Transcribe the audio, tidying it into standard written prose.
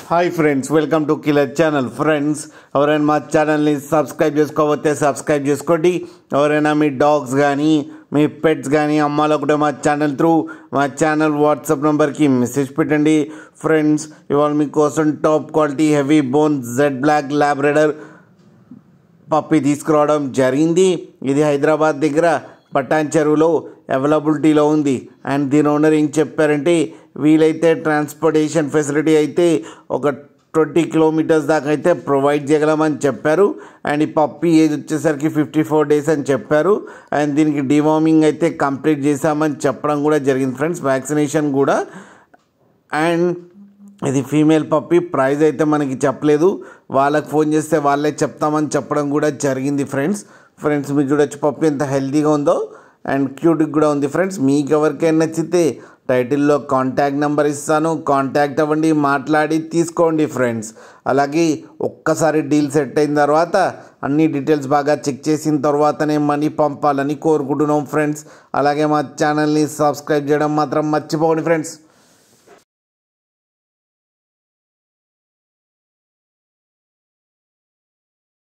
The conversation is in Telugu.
Hi friends, welcome to killer channel. Friends, ఎవరైనా మా ఛానల్ని సబ్స్క్రైబ్ చేసుకోకపోతే సబ్స్క్రైబ్ చేసుకోండి. ఎవరైనా మీ డాగ్స్ కానీ మీ పెట్స్ కానీ అమ్మాలనుకుంటే మా ఛానల్ వాట్సాప్ నెంబర్కి మెసేజ్ పెట్టండి. ఫ్రెండ్స్, ఇవాళ మీకోసం top quality heavy bone Z black Labrador puppy తీసుకురావడం జరిగింది. ఇది హైదరాబాద్ దగ్గర పటాన్ చెరువులో అవైలబిలిటీలో ఉంది. అండ్ దీని ఓనర్ ఏం చెప్పారంటే, వీలైతే ట్రాన్స్పోర్టేషన్ ఫెసిలిటీ అయితే ఒక 20 కిలోమీటర్స్ దాకా అయితే ప్రొవైడ్ చేయగలమని చెప్పారు. అండ్ ఈ పప్పి ఏజ్ వచ్చేసరికి 54 డేస్ అని చెప్పారు. అండ్ దీనికి డివార్మింగ్ అయితే కంప్లీట్ చేశామని చెప్పడం కూడా జరిగింది ఫ్రెండ్స్, వ్యాక్సినేషన్ కూడా. అండ్ ఇది ఫీమేల్ పప్పి. ప్రైస్ అయితే మనకి చెప్పలేదు, వాళ్ళకి ఫోన్ చేస్తే వాళ్ళే చెప్తామని చెప్పడం కూడా జరిగింది ఫ్రెండ్స్. మీరు చూడొచ్చు పప్పి ఎంత హెల్తీగా ఉందో అండ్ క్యూట్గా కూడా ఉంది. ఫ్రెండ్స్, మీకు ఎవరికైనా నచ్చితే టైటిల్లో కాంటాక్ట్ నెంబర్ ఇస్తాను, కాంటాక్ట్ అవ్వండి, మాట్లాడి తీసుకోండి ఫ్రెండ్స్. అలాగే ఒక్కసారి డీల్ సెట్ అయిన తర్వాత అన్ని డీటెయిల్స్ బాగా చెక్ చేసిన తర్వాతనే మనీ పంపాలని కోరుకుంటున్నాం ఫ్రెండ్స్. అలాగే మా ఛానల్ని సబ్స్క్రైబ్ చేయడం మాత్రం మర్చిపోండి ఫ్రెండ్స్.